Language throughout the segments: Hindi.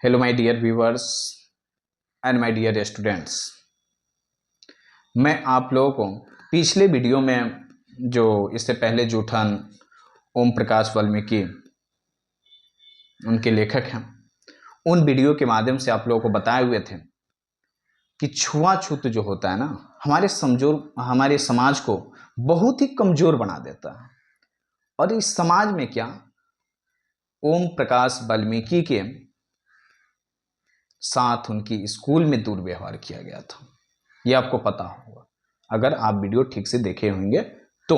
Hello my dear viewers and my dear students. मैं आप लोगों को पिछले वीडियो में जो इससे पहले जूठन ओम प्रकाश वाल्मीकि उनके लेखक हैं, उन वीडियो के माध्यम से आप लोगों को बताए हुए थे कि छुआछूत जो होता है ना, हमारे समाज को बहुत ही कमजोर बना देता है। और इस समाज में क्या ओम प्रकाश वाल्मीकि के साथ उनकी स्कूल में दुर्व्यवहार किया गया था, ये आपको पता होगा अगर आप वीडियो ठीक से देखे होंगे तो।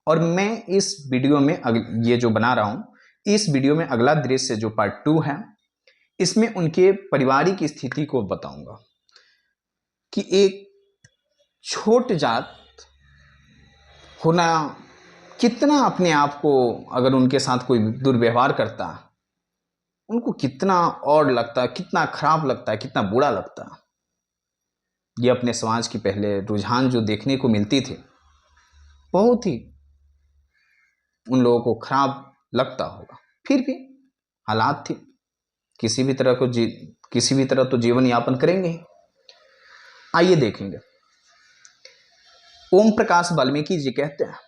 और मैं इस वीडियो में ये जो बना रहा हूं, इस वीडियो में अगला दृश्य जो पार्ट 2 है, इसमें उनके पारिवारिक स्थिति को बताऊंगा कि एक छोट जात होना कितना अपने आप को, अगर उनके साथ कोई दुर्व्यवहार करता है, उनको कितना और लगता है, कितना खराब लगता है, कितना बुरा लगता है। ये अपने समाज की पहले रुझान जो देखने को मिलती थी, बहुत ही उन लोगों को खराब लगता होगा। फिर भी हालात थी, किसी भी तरह तो जीवन यापन करेंगे ही। आइए देखेंगे। ओम प्रकाश वाल्मीकि जी कहते हैं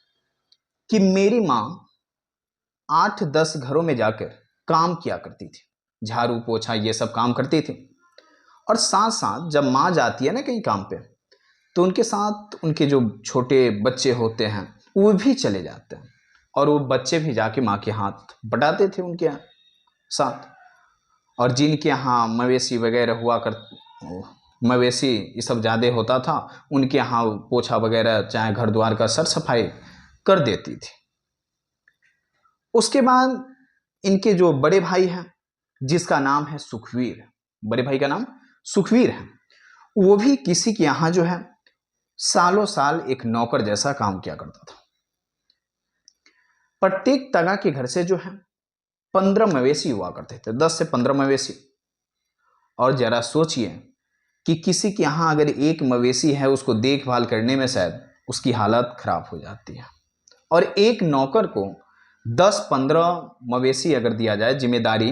कि मेरी माँ 8-10 घरों में जाकर काम किया करती थी, झाड़ू पोछा ये सब काम करती थी। और साथ साथ जब माँ जाती है ना कहीं काम पे, तो उनके साथ उनके जो छोटे बच्चे होते हैं वो भी चले जाते हैं, और वो बच्चे भी जाके माँ के हाथ बटाते थे उनके साथ। और जिनके यहाँ मवेशी वगैरह मवेशी ये सब ज़्यादा होता था, उनके यहाँ पोछा वगैरह चाहे घर द्वार का सर सफाई कर देती थी। उसके बाद इनके जो बड़े भाई हैं, जिसका नाम है सुखवीर, बड़े भाई का नाम सुखवीर है, वो भी किसी के यहाँ जो है सालों साल एक नौकर जैसा काम किया करता था। प्रत्येक तगा के घर से जो है 15 मवेशी हुआ करते थे, 10 से 15 मवेशी। और जरा सोचिए कि किसी के यहाँ अगर एक मवेशी है, उसको देखभाल करने में शायद उसकी हालत खराब हो जाती है। और एक नौकर को 10-15 मवेशी अगर दिया जाए जिम्मेदारी,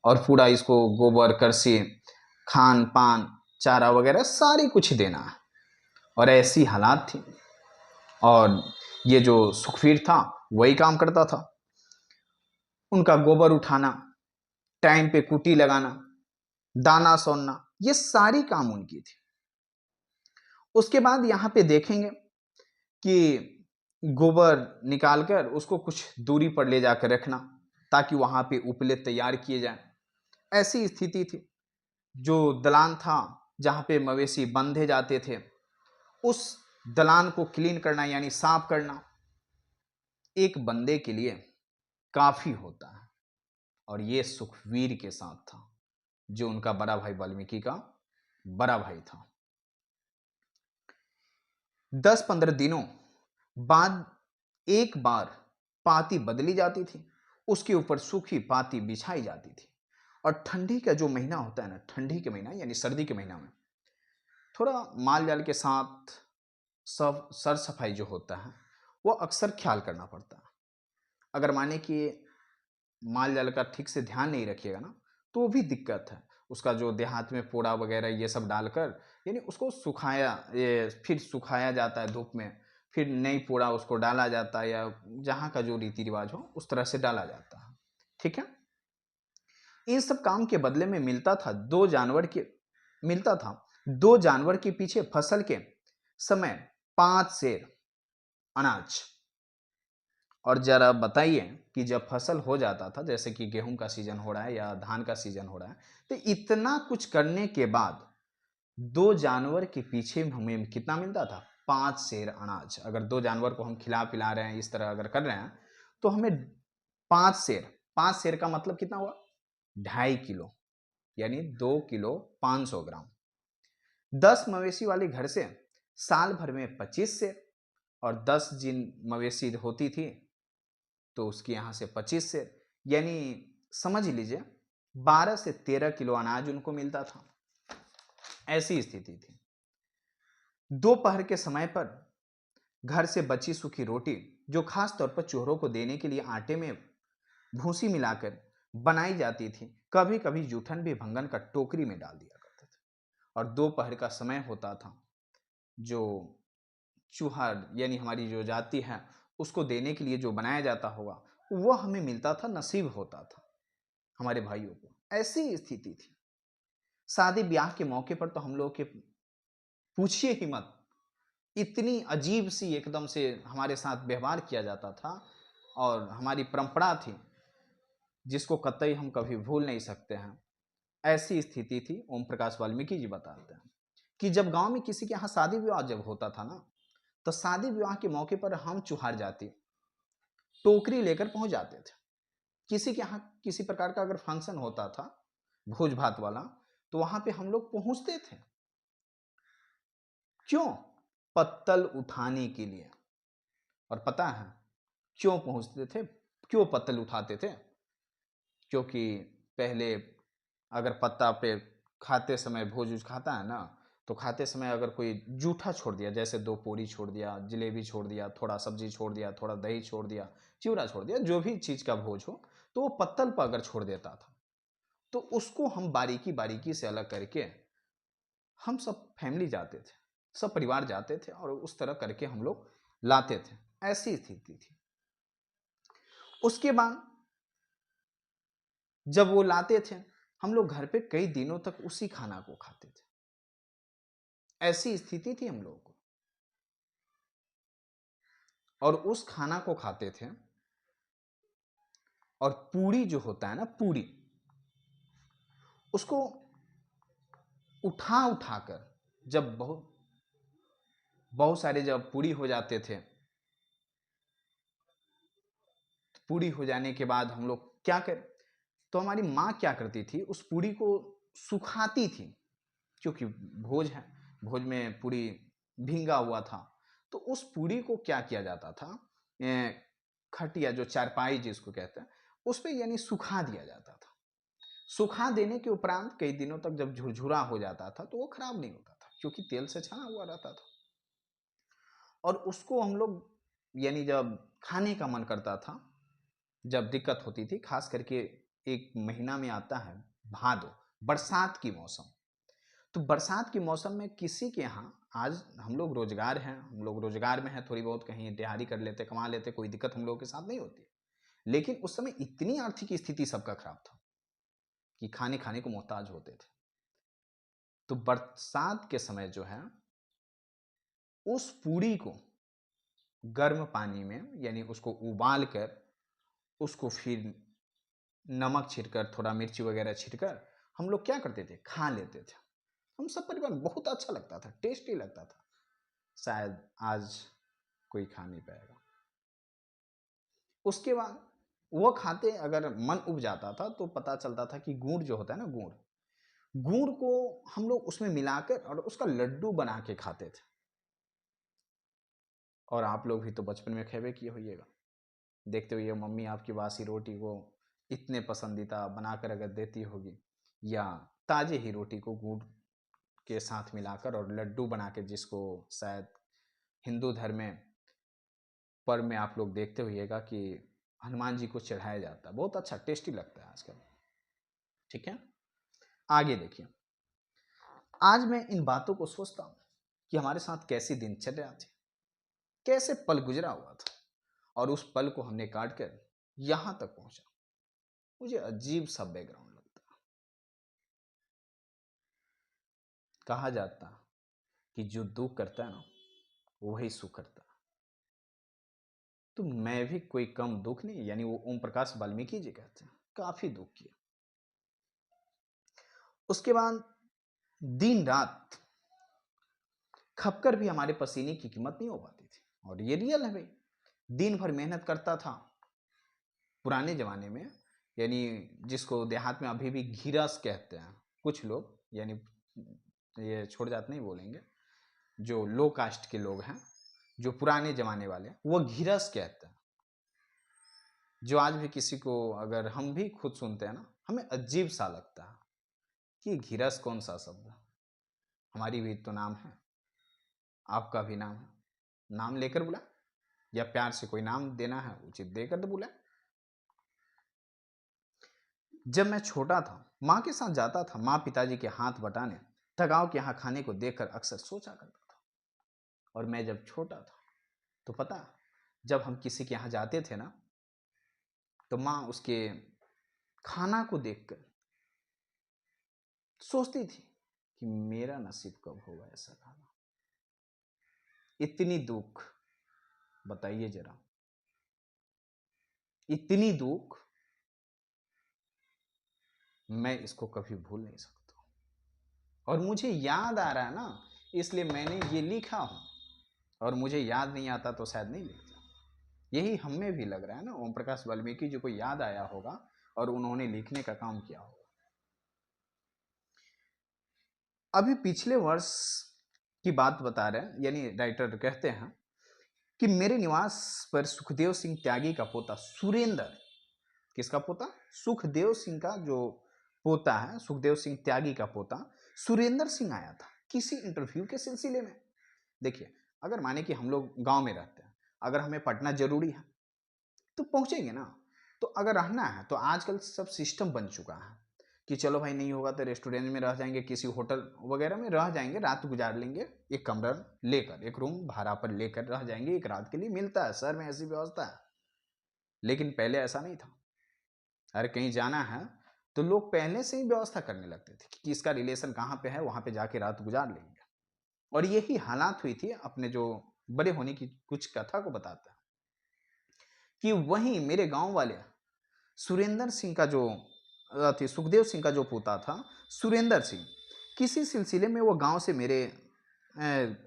और पूरा इसको गोबर करसी खान पान चारा वगैरह सारी कुछ देना है, और ऐसी हालात थी। और ये जो सुखवीर था वही काम करता था, उनका गोबर उठाना, टाइम पे कुटी लगाना, दाना सोनना, ये सारी काम उनकी थी। उसके बाद यहाँ पे देखेंगे कि गोबर निकालकर उसको कुछ दूरी पर ले जाकर रखना, ताकि वहां पे उपले तैयार किए जाएं। ऐसी स्थिति थी। जो दलान था जहाँ पे मवेशी बंधे जाते थे, उस दलान को क्लीन करना यानी साफ करना एक बंदे के लिए काफी होता है। और ये सुखवीर के साथ था, जो उनका बड़ा भाई वाल्मीकि का बड़ा भाई था। 10-15 दिनों बाद एक बार पाती बदली जाती थी, उसके ऊपर सूखी पाती बिछाई जाती थी। और ठंडी का जो महीना होता है ना, ठंडी के महीना यानी सर्दी के महीना में थोड़ा माल जाल के साथ सब सर सफाई जो होता है वो अक्सर ख्याल करना पड़ता है। अगर माने कि माल जाल का ठीक से ध्यान नहीं रखिएगा ना, तो वो भी दिक्कत है। उसका जो देहात में पोड़ा वगैरह ये सब डालकर, यानी उसको फिर सुखाया जाता है धूप में, फिर नई पोड़ा उसको डाला जाता है, या जहाँ का जो रीति रिवाज हो उस तरह से डाला जाता है। ठीक है। इन सब काम के बदले में मिलता था दो जानवर के पीछे फसल के समय 5 सेर अनाज। और जरा बताइए कि जब फसल हो जाता था, जैसे कि गेहूं का सीजन हो रहा है या धान का सीजन हो रहा है, तो इतना कुछ करने के बाद 2 जानवर के पीछे हमें कितना मिलता था? 5 सेर अनाज। अगर 2 जानवर को हम खिला पिला रहे हैं, इस तरह अगर कर रहे हैं, तो हमें 5 सेर का मतलब कितना हुआ? 2.5 किलो, यानी 2 किलो 500 ग्राम। 10 मवेशी वाले घर से साल भर में 25 सेर, और 10 जिन मवेशी होती थी तो उसके यहाँ से 25 सेर, यानी समझ लीजिए 12 से 13 किलो अनाज उनको मिलता था। ऐसी स्थिति थी। दोपहर के समय पर घर से बची सूखी रोटी, जो खास तौर पर चूहों को देने के लिए आटे में भूसी मिलाकर बनाई जाती थी। कभी कभी जूठन भी भंगन का टोकरी में डाल दिया करते थे। और दोपहर का समय होता था, जो चूहा यानी हमारी जो जाति है उसको देने के लिए जो बनाया जाता होगा वह हमें मिलता था, नसीब होता था हमारे भाइयों को। ऐसी स्थिति थी। शादी ब्याह के मौके पर तो हम लोग के पूछिए ही मत, इतनी अजीब सी एकदम से हमारे साथ व्यवहार किया जाता था। और हमारी परंपरा थी जिसको कतई हम कभी भूल नहीं सकते हैं। ऐसी स्थिति थी। ओम प्रकाश वाल्मीकि जी बताते हैं कि जब गांव में किसी के यहाँ शादी विवाह जब होता था ना, तो शादी विवाह के मौके पर हम चुहार जाति टोकरी लेकर पहुंच जाते थे। किसी के यहाँ किसी प्रकार का अगर फंक्शन होता था भोज भात वाला, तो वहां पे हम लोग पहुंचते थे। क्यों? पत्तल उठाने के लिए। और पता है क्यों पहुंचते थे, क्यों पत्तल उठाते थे? क्योंकि पहले अगर पत्ता पे खाते समय भोज उज खाता है ना, तो खाते समय अगर कोई जूठा छोड़ दिया, जैसे 2 पूरी छोड़ दिया, जलेबी छोड़ दिया, थोड़ा सब्जी छोड़ दिया, थोड़ा दही छोड़ दिया, चिवड़ा छोड़ दिया, जो भी चीज़ का भोज हो, तो वो पत्तल पर अगर छोड़ देता था, तो उसको हम बारीकी बारीकी से अलग करके हम सब फैमिली जाते थे, सब परिवार जाते थे और उस तरह करके हम लोग लाते थे। ऐसी स्थिति थी। उसके बाद जब वो लाते थे, हम लोग घर पे कई दिनों तक उसी खाना को खाते थे। ऐसी स्थिति थी हम लोगों को। और उस खाना को खाते थे। और पूरी जो होता है ना, पूरी, उसको उठा उठाकर जब बहुत बहुत सारे जब पूरी हो जाते थे, तो पूरी हो जाने के बाद हम लोग क्या कर, तो हमारी माँ क्या करती थी, उस पूरी को सुखाती थी। क्योंकि भोज है, भोज में पूरी भींगा हुआ था, तो उस पूरी को क्या किया जाता था, खटिया जो चारपाई जिसको कहते हैं, उस पर यानी सुखा दिया जाता था। सुखा देने के उपरांत कई दिनों तक जब झुरझुरा हो जाता था तो वो खराब नहीं होता था, क्योंकि तेल से छना हुआ रहता था। और उसको हम लोग यानी जब खाने का मन करता था, जब दिक्कत होती थी, खास करके एक महीना में आता है भादो, बरसात की मौसम। तो बरसात के मौसम में किसी के यहाँ, आज हम लोग रोजगार हैं, हम लोग रोजगार में हैं, थोड़ी बहुत कहीं दिहाड़ी कर लेते, कमा लेते, कोई दिक्कत हम लोगों के साथ नहीं होती। लेकिन उस समय इतनी आर्थिक स्थिति सबका खराब था कि खाने खाने को मोहताज होते थे। तो बरसात के समय जो है, उस पूरी को गर्म पानी में यानी उसको उबाल कर, उसको फिर नमक छिड़कर, थोड़ा मिर्ची वगैरह छिड़कर हम लोग क्या करते थे, खा लेते थे। हम सब परिवार, बहुत अच्छा लगता था, टेस्टी लगता था। शायद आज कोई खा नहीं पाएगा। उसके बाद वो खाते, अगर मन उब जाता था तो पता चलता था कि गुड़ जो होता है ना, गुड़, गुड़ को हम लोग उसमें मिलाकर और उसका लड्डू बना के खाते थे। और आप लोग भी तो बचपन में खेवे किए होइएगा, देखते हुए मम्मी आपकी बासी रोटी को इतने पसंदीदा बनाकर अगर देती होगी, या ताजे ही रोटी को गुड़ के साथ मिलाकर और लड्डू बना के, जिसको शायद हिंदू धर्म में पर्व में आप लोग देखते होइएगा कि हनुमान जी को चढ़ाया जाता है, बहुत अच्छा टेस्टी लगता है आजकल। ठीक है, आगे देखिए। आज मैं इन बातों को सोचता हूँ कि हमारे साथ कैसी दिनचर्या थी, कैसे पल गुजरा हुआ था, और उस पल को हमने काट कर यहां तक पहुंचा। मुझे अजीब सा बैकग्राउंड लगता। कहा जाता कि जो दुख करता है ना, वही सुख करता है। तो मैं भी कोई कम दुख नहीं, यानी वो ओम प्रकाश वाल्मीकि जी कहते हैं, काफी दुख किया। उसके बाद दिन रात खपकर भी हमारे पसीने की कीमत नहीं हो पाती थी। और ये रियल है भाई, दिन भर मेहनत करता था पुराने जमाने में, यानी जिसको देहात में अभी भी घिरस कहते हैं कुछ लोग, यानी ये छोड़ जात नहीं बोलेंगे, जो लो कास्ट के लोग हैं, जो पुराने जमाने वाले, वो घिरस कहते हैं। जो आज भी किसी को, अगर हम भी खुद सुनते हैं ना, हमें अजीब सा लगता है कि घिरस कौन सा शब्द है। हमारी भी तो नाम है, आपका भी नाम है, नाम लेकर बुला, या प्यार से कोई नाम देना है उचित देकर तो बुला। जब मैं छोटा था माँ के साथ जाता था माँ पिताजी के हाथ बटाने, तगाव के यहाँ खाने को देखकर अक्सर सोचा करता था। और मैं जब छोटा था तो पता, जब हम किसी के यहाँ जाते थे ना, तो माँ उसके खाना को देखकर सोचती थी कि मेरा नसीब कब होगा ऐसा खाना। इतनी दुख, बताइए जरा, इतनी दुख, मैं इसको कभी भूल नहीं सकता। और मुझे याद आ रहा है ना, इसलिए मैंने ये लिखा हूं। और मुझे याद नहीं आता तो शायद नहीं लिखता। यही हमें भी लग रहा है ना, ओम प्रकाश वाल्मीकि जी को याद आया होगा और उन्होंने लिखने का काम किया होगा। अभी पिछले वर्ष की बात बता रहे हैं, यानी राइटर कहते हैं कि मेरे निवास पर सुखदेव सिंह त्यागी का पोता सुरेंद्र, किसका पोता? सुखदेव सिंह का जो पोता है, सुखदेव सिंह त्यागी का पोता सुरेंद्र सिंह आया था किसी इंटरव्यू के सिलसिले में। देखिए, अगर माने कि हम लोग गांव में रहते हैं, अगर हमें पढ़ना जरूरी है तो पहुंचेंगे ना। तो अगर रहना है तो आजकल सब सिस्टम बन चुका है कि चलो भाई नहीं होगा तो रेस्टोरेंट में रह जाएंगे, किसी होटल वगैरह में रह जाएंगे, रात गुजार लेंगे, एक कमरा लेकर, एक रूम भाड़ा पर लेकर रह जाएंगे, एक रात के लिए मिलता है, शहर में ऐसी व्यवस्था है। लेकिन पहले ऐसा नहीं था। अरे कहीं जाना है तो लोग पहले से ही व्यवस्था करने लगते थे कि किसका रिलेशन कहाँ पे है, वहां पे जाके रात गुजार लेंगे। और यही हालात हुई थी, अपने जो बड़े होने की कुछ कथा को बताता है कि वहीं मेरे गांव वाले सुरेंद्र सिंह का जो सुखदेव सिंह का जो पोता था सुरेंद्र सिंह, किसी सिलसिले में वो गांव से मेरे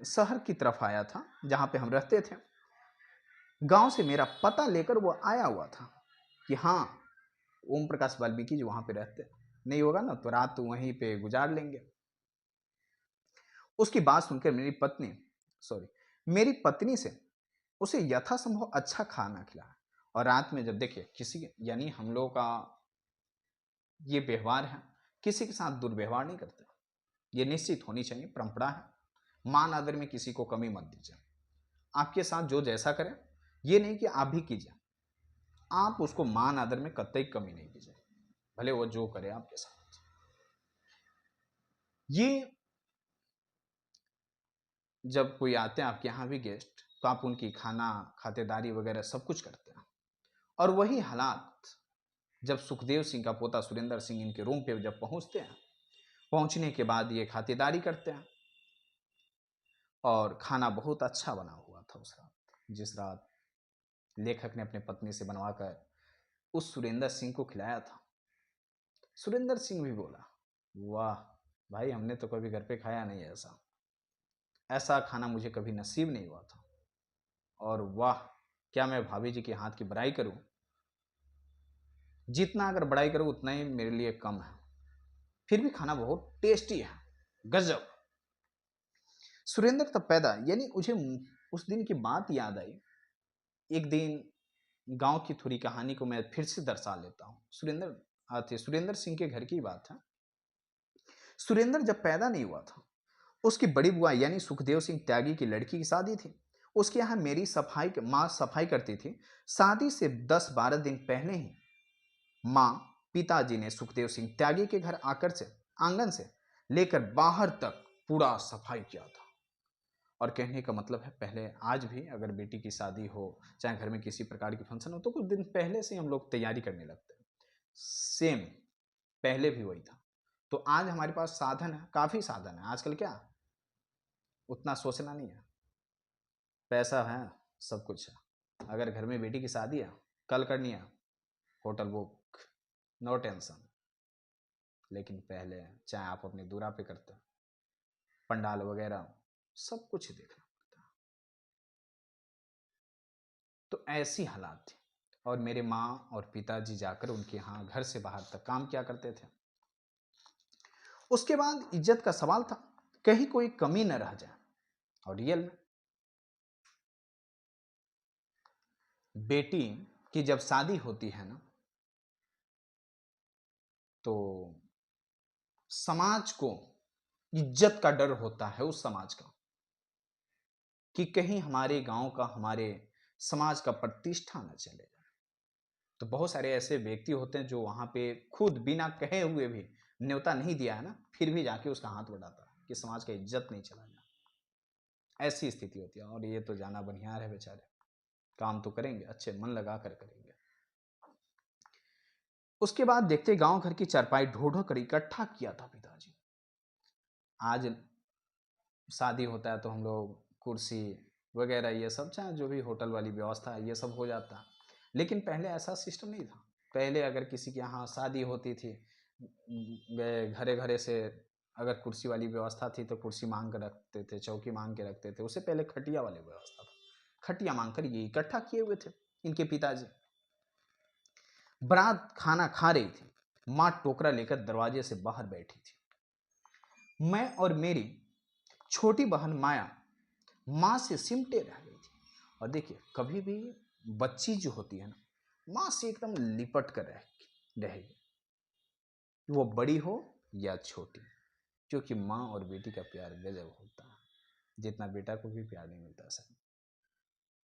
शहर की तरफ आया था जहां पे हम रहते थे। गांव से मेरा पता लेकर वो आया हुआ था कि हाँ, ओम प्रकाश वाल्मीकि जी वहां पे रहते, नहीं होगा ना तो रात तो वहीं पे गुजार लेंगे। उसकी बात सुनकर मेरी पत्नी से उसे यथासंभव अच्छा खाना खिलाया। और रात में जब देखिए किसी, यानी हम लोगों का ये व्यवहार है, किसी के साथ दुर्व्यवहार नहीं करते, ये निश्चित होनी चाहिए, परंपरा है। मान आदर में किसी को कमी मत दीजिए। आपके साथ जो जैसा करे, ये नहीं कि आप भी कीजिए, आप उसको मान आदर में कतई कमी नहीं कीजिए, भले वो जो करे आपके साथ। ये जब कोई आते हैं आपके यहाँ भी गेस्ट, तो आप उनकी खाना खातिरदारी वगैरह सब कुछ करते हैं। और वही हालात जब सुखदेव सिंह का पोता सुरेंद्र सिंह इनके रूम पे जब पहुंचते हैं, पहुंचने के बाद ये खातिरदारी करते हैं। और खाना बहुत अच्छा बना हुआ था उस रात, जिस रात लेखक ने अपने पत्नी से बनवाकर उस सुरेंद्र सिंह को खिलाया था। सुरेंद्र सिंह भी बोला, वाह भाई, हमने तो कभी घर पे खाया नहीं ऐसा, ऐसा खाना मुझे कभी नसीब नहीं हुआ था। और वाह, क्या मैं भाभी जी के हाथ की बड़ाई करूं, जितना अगर बड़ाई करूं उतना ही मेरे लिए कम है, फिर भी खाना बहुत टेस्टी है, गजब। सुरेंद्र तब पैदा, यानी मुझे उस दिन की बात याद आई। एक दिन गांव की थोड़ी कहानी को मैं फिर से दर्शा लेता हूँ। सुरेंद्र सिंह के घर की बात है। सुरेंद्र जब पैदा नहीं हुआ था, उसकी बड़ी बुआ यानी सुखदेव सिंह त्यागी की लड़की की शादी थी। उसके यहाँ मेरी माँ सफाई करती थी। शादी से 10-12 दिन पहले ही माँ पिताजी ने सुखदेव सिंह त्यागी के घर आकर से आंगन से लेकर बाहर तक पूरा सफाई किया था। और कहने का मतलब है, पहले आज भी अगर बेटी की शादी हो, चाहे घर में किसी प्रकार की फंक्शन हो, तो कुछ दिन पहले से हम लोग तैयारी करने लगते हैं। सेम पहले भी वही था। तो आज हमारे पास साधन है, काफी साधन है आजकल, क्या उतना सोचना नहीं है, पैसा है, सब कुछ है। अगर घर में बेटी की शादी है, कल करनी है, होटल बुक, नो टेंशन। लेकिन पहले चाहे आप अपने दूरा पे करते, पंडाल वगैरह सब कुछ देखना पड़ता। तो ऐसी हालात थी। और मेरे माँ और पिताजी जाकर उनके यहाँ घर से बाहर तक काम किया करते थे। उसके बाद इज्जत का सवाल था, कहीं कोई कमी न रह जाए। और रियल में बेटी की जब शादी होती है ना, तो समाज को इज्जत का डर होता है, उस समाज का, कि कहीं हमारे गांव का, हमारे समाज का प्रतिष्ठा न चले जाए। तो बहुत सारे ऐसे व्यक्ति होते हैं जो वहाँ पे खुद बिना कहे हुए भी, न्योता नहीं दिया है ना, फिर भी जाके उसका हाथ बढ़ाता है कि समाज का इज्जत नहीं चला जाए। ऐसी स्थिति होती है। और ये तो जाना बनिहार है बेचारे, काम तो करेंगे, अच्छे मन लगा कर करेंगे। उसके बाद देखते गांव घर की चारपाई ढो ढो कर इकट्ठा किया था पिताजी। आज शादी होता है तो हम लोग कुर्सी वगैरह ये सब, चाहे जो भी होटल वाली व्यवस्था है ये सब हो जाता है, लेकिन पहले ऐसा सिस्टम नहीं था। पहले अगर किसी के यहाँ शादी होती थी, गए घरे घरे से, अगर कुर्सी वाली व्यवस्था थी तो कुर्सी मांग कर रखते थे, चौकी मांग के रखते थे। उससे पहले खटिया वाली व्यवस्था था, खटिया मांग कर ये इकट्ठा किए हुए थे इनके पिताजी। बारात खाना खा रही थी, माँ टोकरा लेकर दरवाजे से बाहर बैठी थी। मैं और मेरी छोटी बहन माया माँ से सिमटे रह गई थी। और देखिए, कभी भी बच्ची जो होती है ना, माँ से एकदम लिपट कर रहेगी, वो बड़ी हो या छोटी, क्योंकि माँ और बेटी का प्यार गजब होता है। जितना बेटा को भी प्यार नहीं मिलता सर,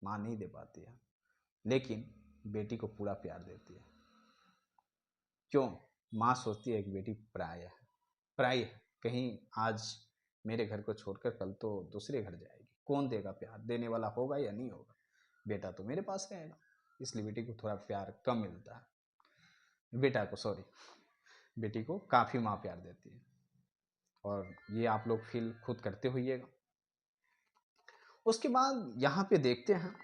माँ नहीं दे पाती है, लेकिन बेटी को पूरा प्यार देती है। क्यों? माँ सोचती है कि बेटी पराई है, कहीं आज मेरे घर को छोड़कर कल तो दूसरे घर जाएगी, कौन देगा प्यार, देने वाला होगा या नहीं होगा, बेटा तो मेरे पास रहेगा। इसलिए बेटी को थोड़ा प्यार कम मिलता है, बेटी को काफ़ी माँ प्यार देती है। और ये आप लोग फील खुद करते होइएगा। उसके बाद यहाँ पे देखते हैं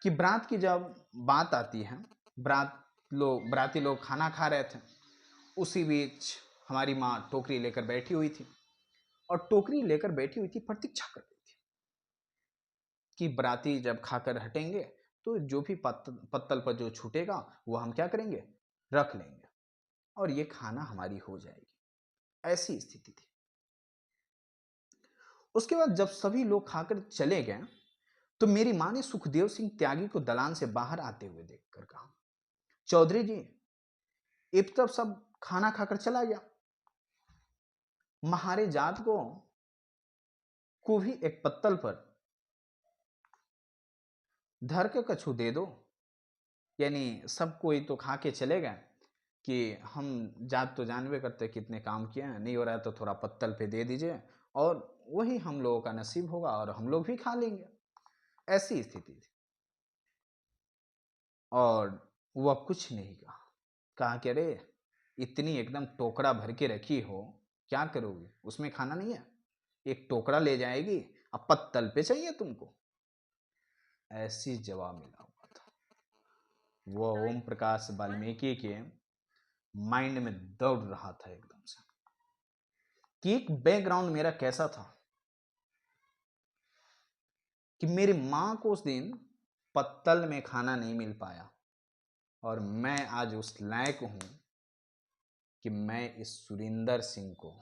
कि बारात की जब बात आती है, बराती लोग खाना खा रहे थे, उसी बीच हमारी माँ टोकरी लेकर बैठी हुई थी, और टोकरी लेकर बैठी हुई थी, प्रतीक्षा कर रही थी कि बराती जब खाकर हटेंगे तो जो भी पत्तल पर जो छूटेगा वो हम क्या करेंगे, रख लेंगे, और ये खाना हमारी हो जाएगी। ऐसी स्थिति थी। उसके बाद जब सभी लोग खाकर चले गए तो मेरी मां ने सुखदेव सिंह त्यागी को दलान से बाहर आते हुए देखकर कहा, चौधरी जी, अब तब सब खाना खाकर चला गया, महारे जात को भी एक पत्तल पर धर के कछु दे दो। यानी सब कोई तो खा के चले गए कि हम जात तो जानवे करते कितने काम किए हैं, नहीं हो रहा है तो थोड़ा पत्तल पे दे दीजिए, और वही हम लोगों का नसीब होगा और हम लोग भी खा लेंगे। ऐसी स्थिति थी। और वह कुछ नहीं कहा कि अरे इतनी एकदम टोकरा भर के रखी हो, क्या करोगे, उसमें खाना नहीं है, एक टोकरा ले जाएगी, अब पत्तल पे चाहिए तुमको। ऐसी जवाब मिला हुआ था। वह ओम प्रकाश वाल्मीकि के माइंड में दौड़ रहा था एकदम से कि एक बैकग्राउंड मेरा कैसा था कि मेरी मां को उस दिन पत्तल में खाना नहीं मिल पाया, और मैं आज उस लायक हूं कि मैं इस सुरिंदर सिंह को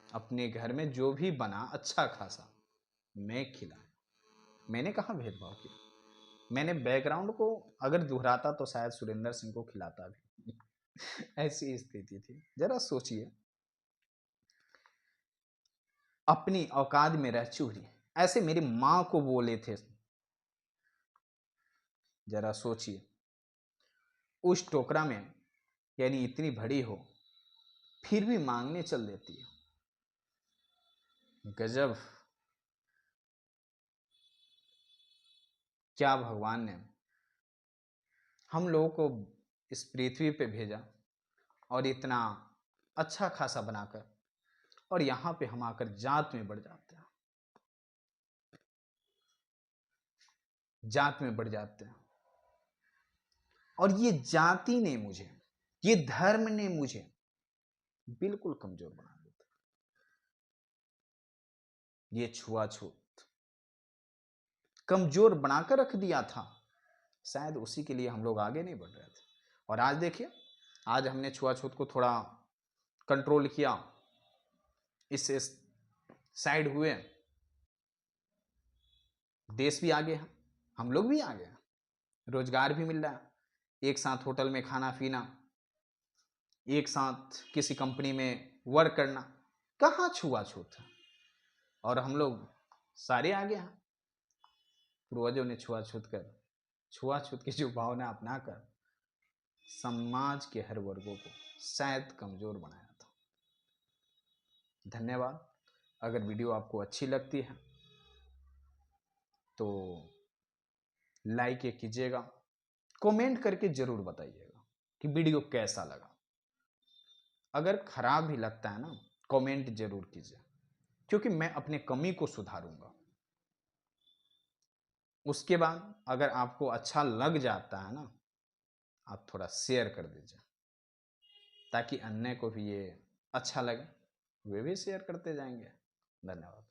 अपने घर में जो भी बना अच्छा खासा मैं खिलाया। मैंने कहा भेदभाव किया, मैंने बैकग्राउंड को अगर दोहराता तो शायद सुरेंद्र सिंह को खिलाता भी। ऐसी स्थिति थी। जरा सोचिए, अपनी औकात में रह चूरी ऐसे मेरी मां को बोले थे। जरा सोचिए, उस टोकरा में यानी इतनी बड़ी हो फिर भी मांगने चल देती है। गजब, क्या भगवान ने हम लोगों को इस पृथ्वी पे भेजा और इतना अच्छा खासा बनाकर, और यहां पे हम आकर जात में बढ़ जाते हैं, जात में बढ़ जाते हैं। और ये जाति ने मुझे, ये धर्म ने मुझे बिल्कुल कमजोर बना दिया। ये छुआछूत कमजोर बनाकर रख दिया था। शायद उसी के लिए हम लोग आगे नहीं बढ़ रहे थे। और आज देखिए, आज हमने छुआछूत को थोड़ा कंट्रोल किया, इससे साइड हुए, देश भी आगे है, हम लोग भी आगे हैं, रोजगार भी मिल रहा है, एक साथ होटल में खाना पीना, एक साथ किसी कंपनी में वर्क करना, कहाँ छुआछूत है। और हम लोग सारे आगे हैं। पूर्वजों ने छुआछूत कर छुआछूत की जो भावना अपनाकर समाज के हर वर्गों को शायद कमजोर बनाया था। धन्यवाद। अगर वीडियो आपको अच्छी लगती है तो लाइक कीजिएगा, कमेंट करके जरूर बताइएगा कि वीडियो कैसा लगा। अगर खराब भी लगता है ना, कमेंट जरूर कीजिए, क्योंकि मैं अपने कमी को सुधारूंगा। उसके बाद अगर आपको अच्छा लग जाता है ना, आप थोड़ा शेयर कर दीजिए, ताकि अन्य को भी ये अच्छा लगे, वे भी शेयर करते जाएंगे। धन्यवाद।